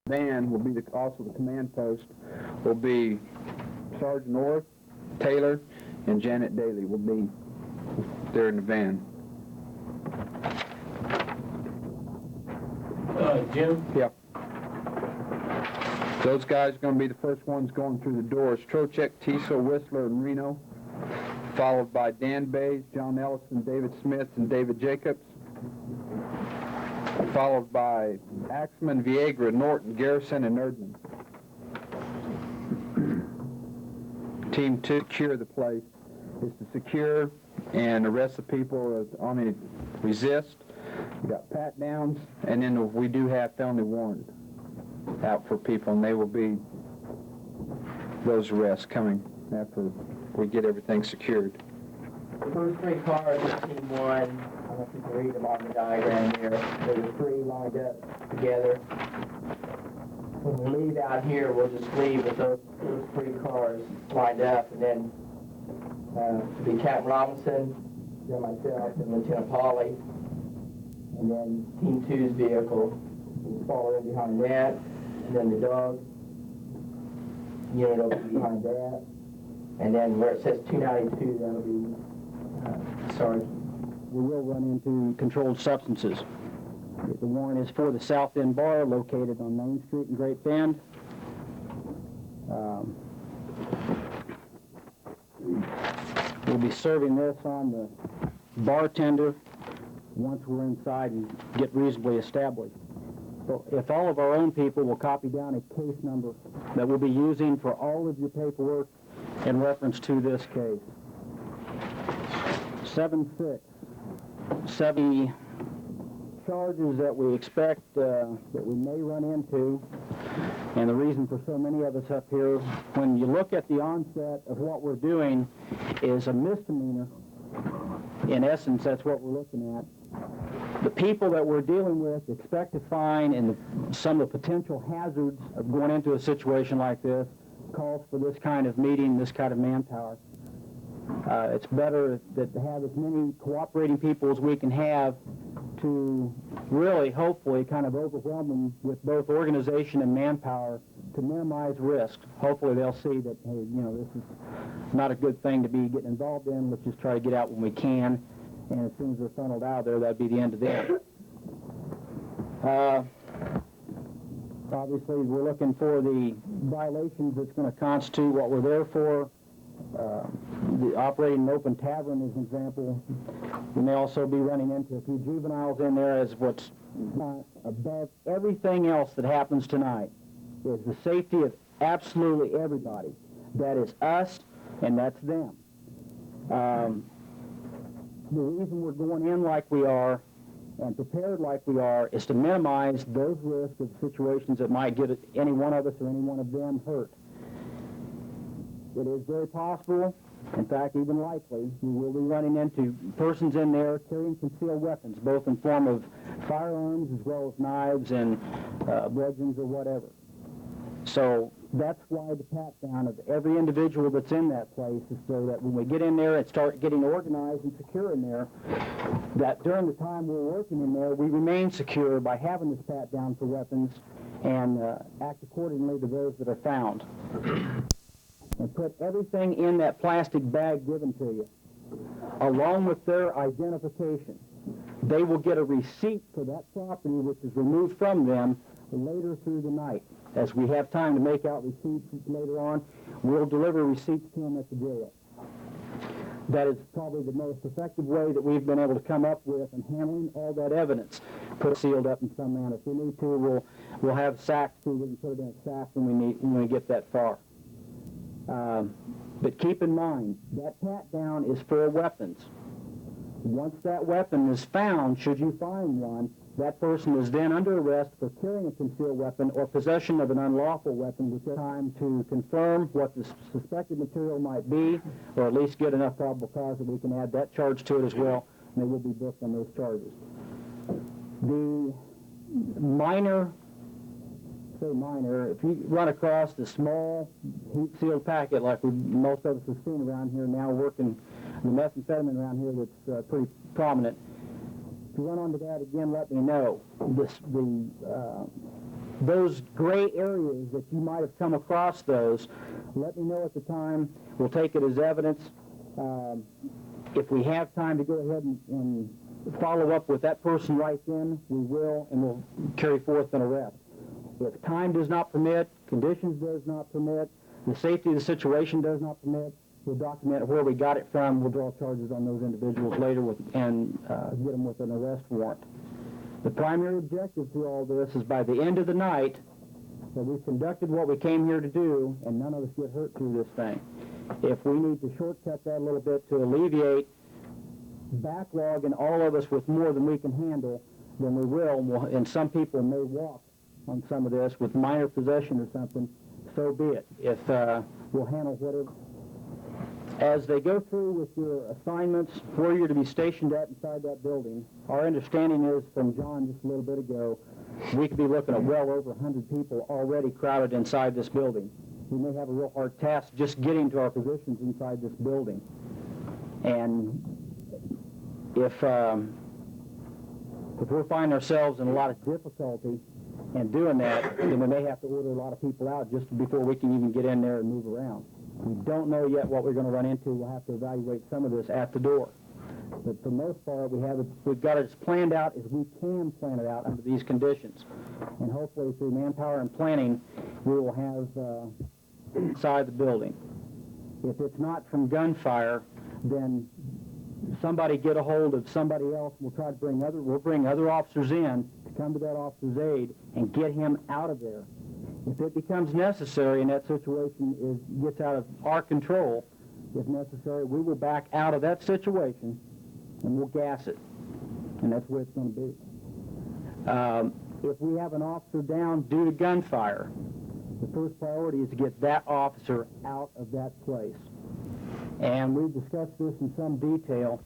Van will be also the command post, will be Sergeant North, Taylor, and Janet Daly will be there in the van. Jim? Yep. Those guys are going to be the first ones going through the doors. Trocek, Tiso, Whistler, and Reno, followed by Dan Bays, John Ellison, David Smith, and David Jacobs, followed by Axman, Viegra, Norton, Garrison, and Erdman. Team 2, secure the place, is to secure and arrest the people that on the resist. We got pat downs, and then we do have felony warrant out for people, and they will be those arrests coming after we get everything secured. The first 3 cars in Team 1, I don't know if you can read them on the diagram here. There are 3 lined up together. When we leave out here, we'll just leave with those 3 cars lined up, and then it'll be Captain Robinson, then myself, and Lieutenant Polly, and then Team 2's vehicle will follow in behind that, and then the dog unit will be behind that, and then where it says 292, that'll be Sergeant. We will run into controlled substances. The warrant is for the South End Bar located on Main Street in Great Bend. We'll be serving this on the bartender once we're inside and get reasonably established. So if all of our own people will copy down a case number that we'll be using for all of your paperwork in reference to this case. 7-6. Charges that we expect that we may run into, and the reason for so many of us up here, when you look at the onset of what we're doing, is a misdemeanor. In essence, that's what we're looking at. The people that we're dealing with expect to find, and some of the potential hazards of going into a situation like this calls for this kind of meeting, this kind of manpower. It's better to have as many cooperating people as we can have to really, hopefully, kind of overwhelm them with both organization and manpower to minimize risk. Hopefully they'll see that, hey, you know, this is not a good thing to be getting involved in. Let's just try to get out when we can. And as soon as they're funneled out there, that'd be the end of them. Obviously, we're looking for the violations that's going to constitute what we're there for. The operating an open tavern is an example. We may also be running into a few juveniles in there, as what's above everything else that happens tonight is the safety of absolutely everybody. That is us, and that's them. The reason we're going in like we are and prepared like we are is to minimize those risks of situations that might get any one of us or any one of them hurt. It is very possible, in fact even likely, we will be running into persons in there carrying concealed weapons, both in form of firearms as well as knives and bludgeons or whatever. So that's why the pat-down of every individual that's in that place is so that when we get in there and start getting organized and secure in there, that during the time we're working in there, we remain secure by having this pat-down for weapons and act accordingly to those that are found. And put everything in that plastic bag given to you, along with their identification. They will get a receipt for that property which is removed from them later through the night. As we have time to make out receipts later on, we'll deliver receipts to them at the jail. That is probably the most effective way that we've been able to come up with in handling all that evidence. Put it sealed up in some manner. If we need to, we'll have sacks too. We can put it in a sack when we get that far. But keep in mind, that pat-down is for weapons. Once that weapon is found, should you find one, that person is then under arrest for carrying a concealed weapon or possession of an unlawful weapon with time to confirm what the suspected material might be, or at least get enough probable cause that we can add that charge to it as well, and they will be booked on those charges. The minor, if you run across the small heat-sealed packet like most of us have seen around here now working the methamphetamine around here that's pretty prominent, if you run onto that again, let me know. those gray areas that you might have come across those, let me know at the time. We'll take it as evidence. If we have time to go ahead and follow up with that person right then, we will, and we'll carry forth an arrest. If time does not permit, conditions does not permit, the safety of the situation does not permit, we'll document where we got it from. We'll draw charges on those individuals later and get them with an arrest warrant. The primary objective to all this is by the end of the night that we've conducted what we came here to do and none of us get hurt through this thing. If we need to shortcut that a little bit to alleviate backlog and all of us with more than we can handle, then we will, and some people may walk on some of this with minor possession or something, so be it. If we'll handle whatever. As they go through with your assignments, where you're to be stationed at inside that building, our understanding is from John just a little bit ago, we could be looking at well over 100 people already crowded inside this building. We may have a real hard task just getting to our positions inside this building. And if we're finding ourselves in a lot of difficulty in doing that, then we may have to order a lot of people out just before we can even get in there and move around. We don't know yet what we're going to run into. We'll have to evaluate some of this at the door. But for the most part, we've got it as planned out as we can plan it out under these conditions. And hopefully through manpower and planning, we will have inside the building. If it's not from gunfire, then somebody get a hold of somebody else. We'll try to bring other officers in to come to that officer's aid and get him out of there. If it becomes necessary and that situation gets out of our control, if necessary, we will back out of that situation and we'll gas it. And that's where it's going to be. If we have an officer down due to gunfire, the first priority is to get that officer out of that place. And we've discussed this in some detail.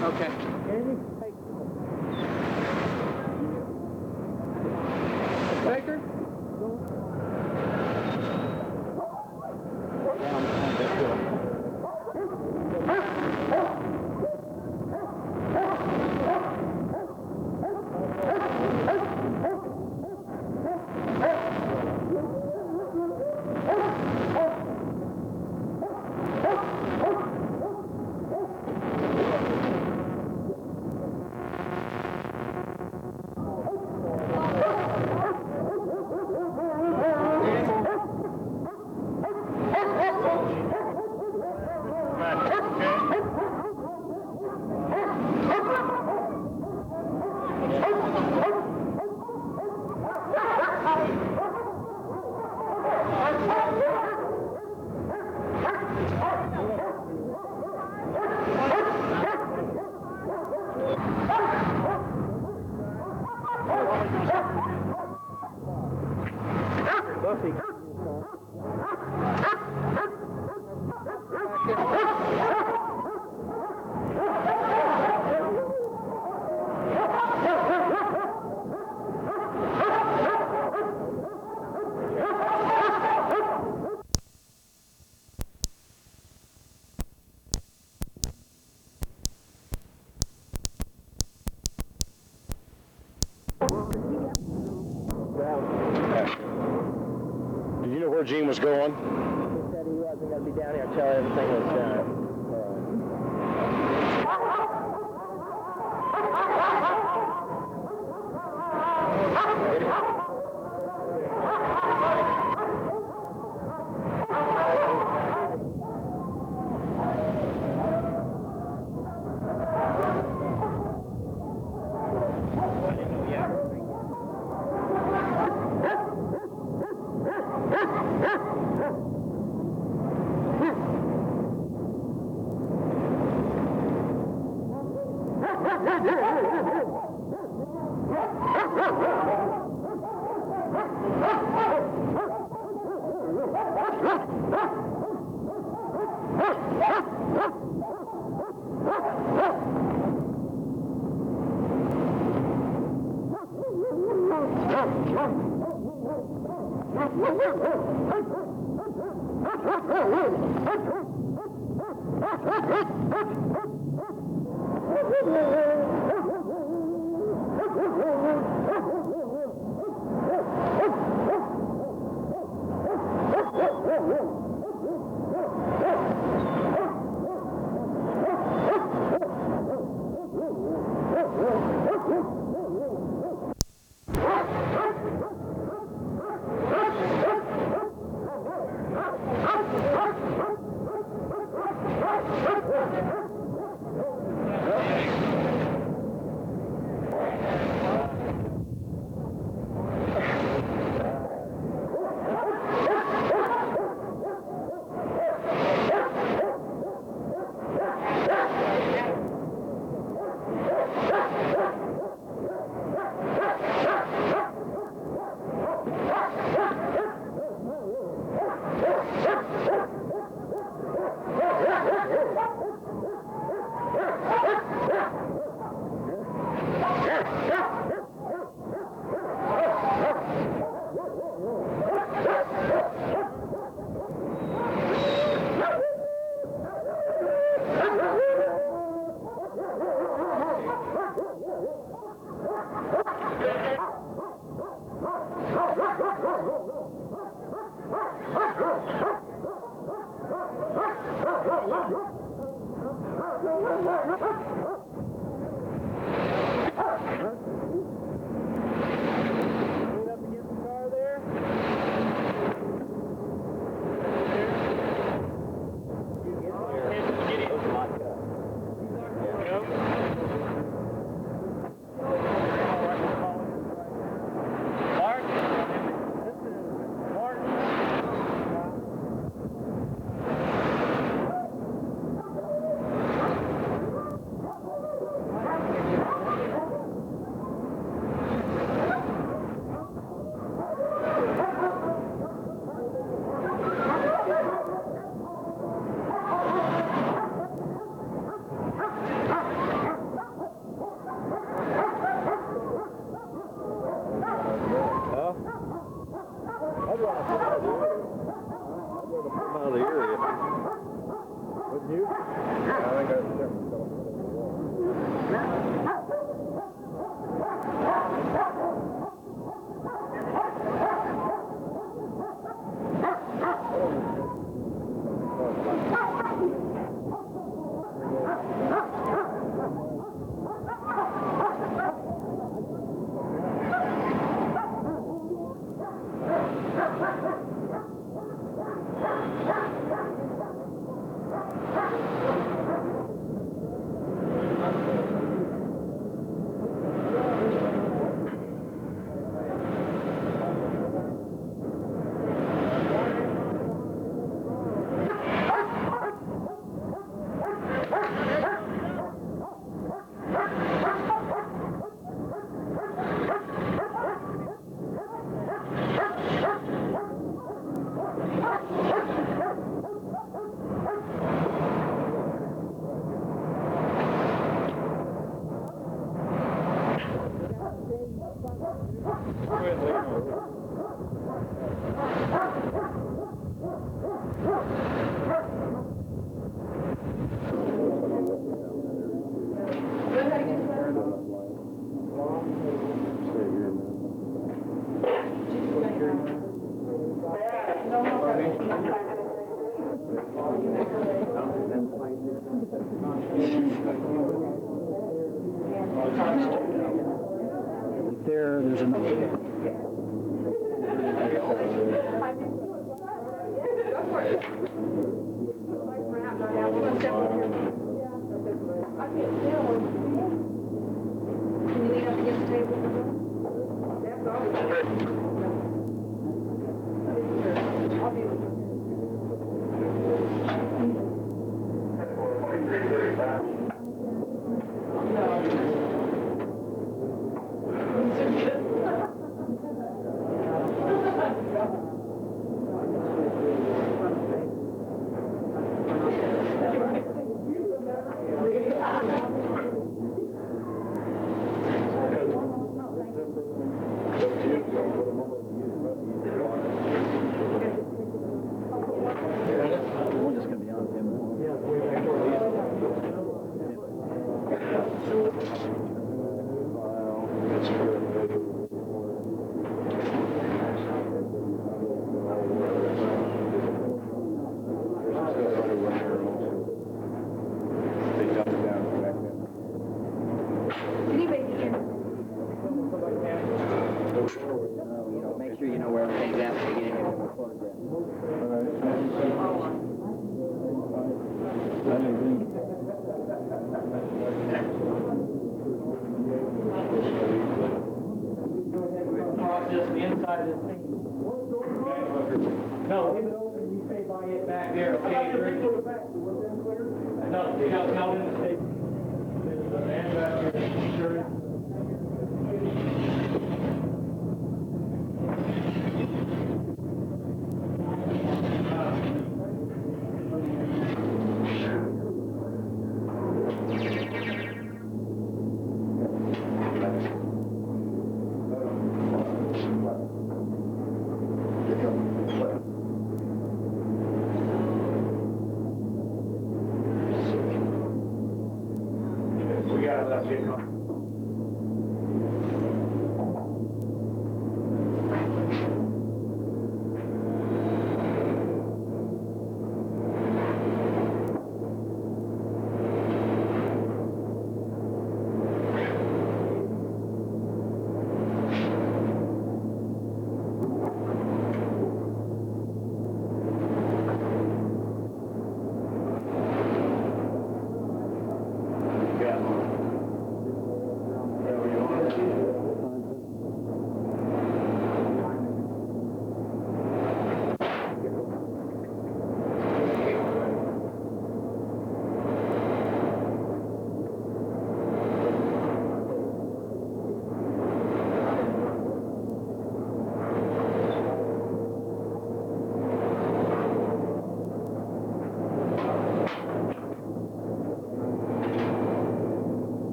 Okay. Baker? where Gene was going? He said he wasn't going to be down here until everything was done. There's another. Can you lean up against the table? I'll be with you. Make sure you know where everything's at before you get into the photograph. Just the inside of this thing. No, leave it open. You stay by it back there. Okay, no, you got no in the state. There's a man back here. Sure.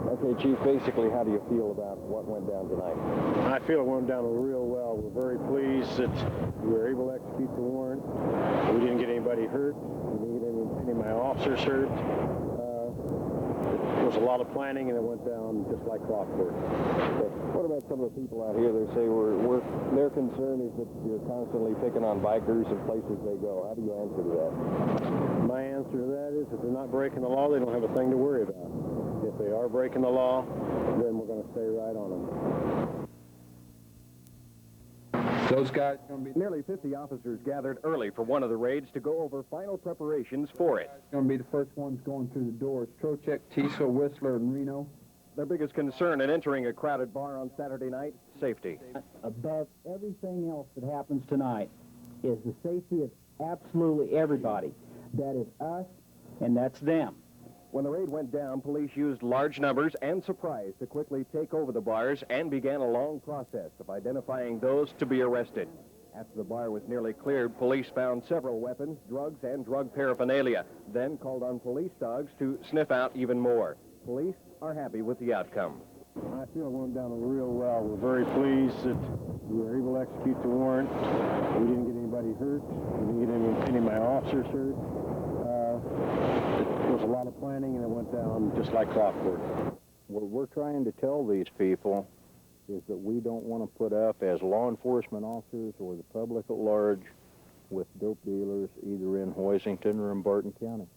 Okay, Chief, basically, how do you feel about what went down tonight? I feel it went down real well. We're very pleased that we were able to execute the warrant. We didn't get anybody hurt. We didn't get any of my officers hurt. There was a lot of planning, and it went down just like clockwork. Okay. What about some of the people out here? They say their concern is that you're constantly picking on bikers and places they go. How do you answer to that? My answer to that is if they're not breaking the law, they don't have a thing to worry about. If they are breaking the law, then we're going to stay right on them. Those guys are going to be Nearly 50 officers gathered early for one of the raids to go over final preparations for it. going to be the first ones going through the doors. Trocheck, Teasel, Whistler, and Reno. Their biggest concern in entering a crowded bar on Saturday night, safety. Above everything else that happens tonight is the safety of absolutely everybody. That is us, and that's them. When the raid went down, police used large numbers and surprise to quickly take over the bars and began a long process of identifying those to be arrested. After the bar was nearly cleared, police found several weapons, drugs, and drug paraphernalia, then called on police dogs to sniff out even more. Police are happy with the outcome. I feel it went down real well. We're very pleased that we were able to execute the warrant. We didn't get anybody hurt. We didn't get any of my officers hurt. There was a lot of planning, and it went down just like clockwork. What we're trying to tell these people is that we don't want to put up as law enforcement officers or the public at large with dope dealers either in Hoisington or in Barton County.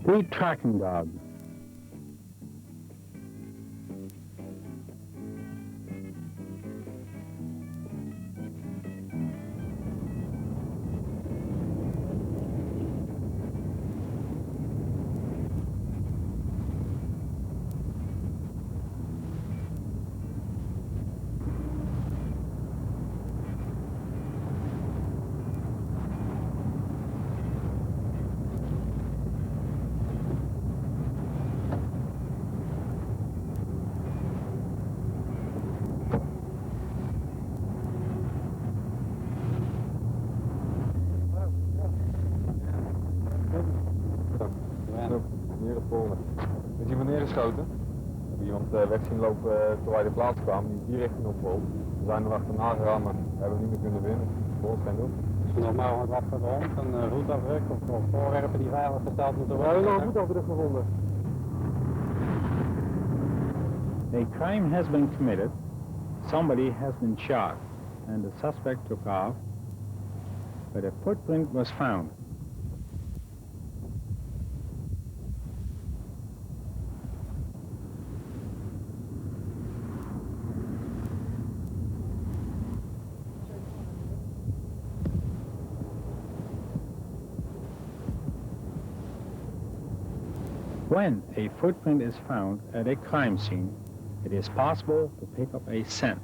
Lead tracking dog. Meneer de volgende. Is iemand neergeschoten? We hebben iemand weg zien lopen toen wij de plaats kwamen, die die richting opvloog. We zijn er achterna gegaan, maar hebben we niet meer kunnen winnen. Volgens geen doen. Is er nog mogelijk wat gerond, een voetafdruk of voorwerpen die veilig gesteld moeten worden? We hebben nog een voetafdruk gevonden. A crime has been committed, somebody has been shot, and the suspect took off, but a footprint was found. When a footprint is found at a crime scene, it is possible to pick up a scent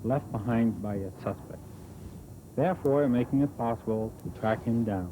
left behind by a suspect, therefore making it possible to track him down.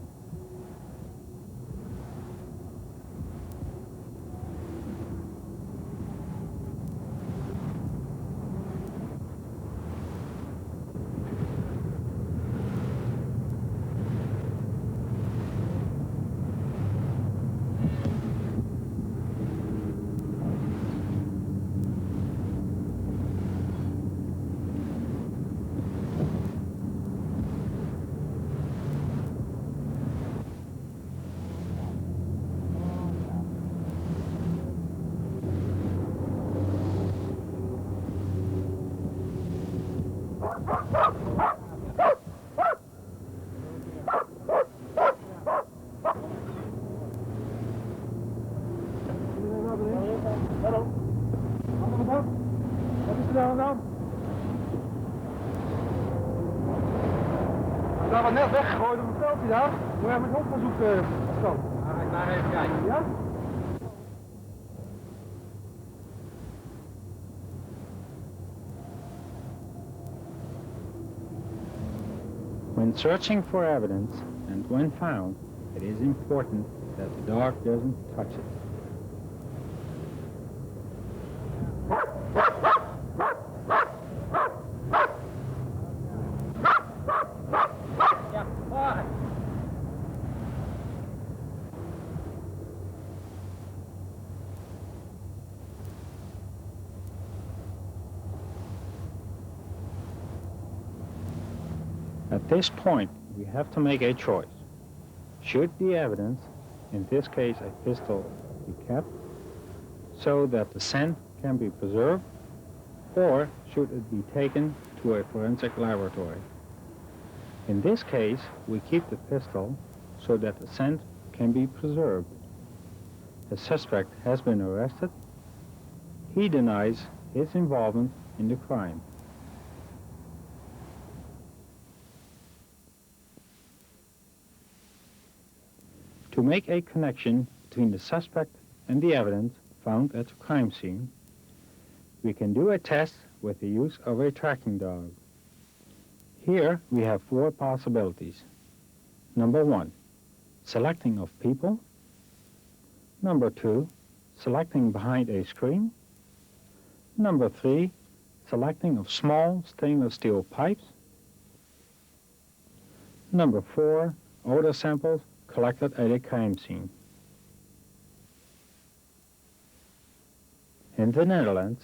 Daar was net weggegooid op het veldje daar. Moet je met op gaan zoeken, Stan. Ga ik naar even kijken. Ja? When searching for evidence, and when found, it is important that the dog doesn't touch it. At this point, we have to make a choice. Should the evidence, in this case a pistol, be kept so that the scent can be preserved, or should it be taken to a forensic laboratory? In this case, we keep the pistol so that the scent can be preserved. The suspect has been arrested. He denies his involvement in the crime. To To make a connection between the suspect and the evidence found at the crime scene, we can do a test with the use of a tracking dog. Here we have 4 possibilities. Number 1, selecting of people. Number 2, selecting behind a screen. Number 3, selecting of small stainless steel pipes. Number 4, odor samples collected at a crime scene. In the Netherlands,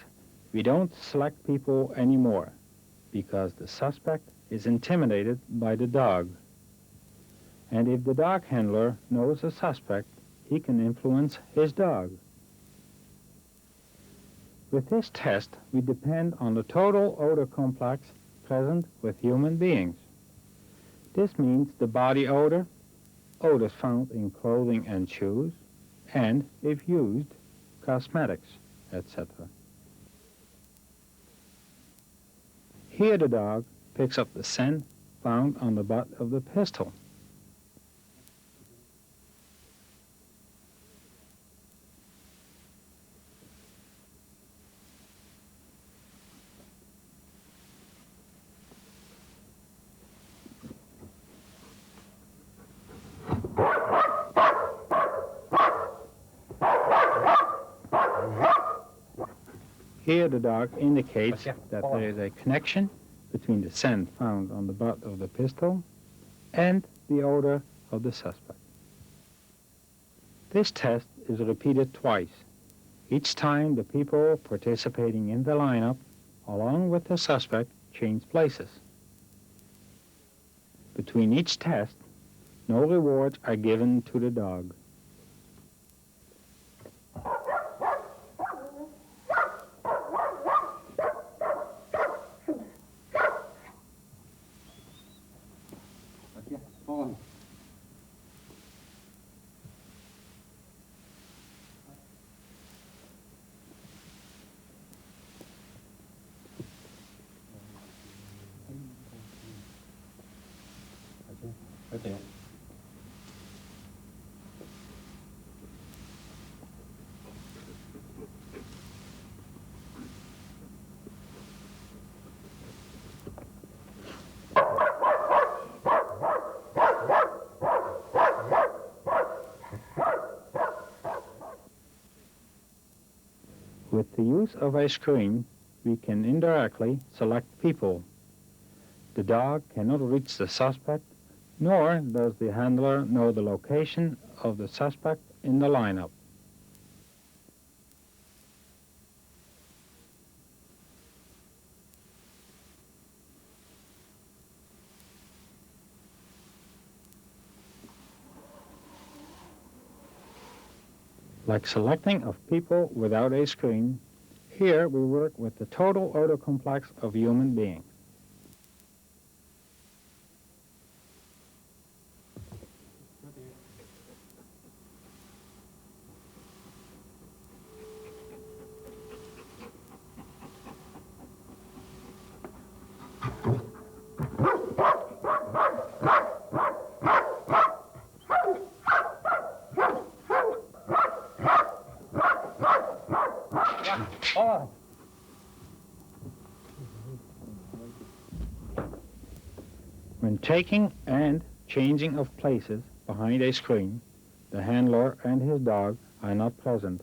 we don't select people anymore because the suspect is intimidated by the dog. And if the dog handler knows the suspect, he can influence his dog. With this test, we depend on the total odor complex present with human beings. This means the body odor, odors found in clothing and shoes, and, if used, cosmetics, etc. Here the dog picks up the scent found on the butt of the pistol. Here the dog indicates that there is a connection between the scent found on the butt of the pistol and the odor of the suspect. This test is repeated twice. Each time the people participating in the lineup, along with the suspect, change places. Between each test, no rewards are given to the dog. With the use of a screen, we can indirectly select people. The dog cannot reach the suspect, nor does the handler know the location of the suspect in the lineup. Like selecting of people without a screen, here we work with the total odor complex of human beings. When taking and changing of places behind a screen, the handler and his dog are not present.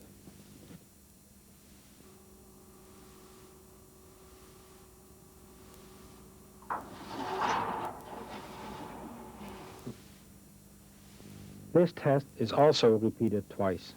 This test is also repeated twice.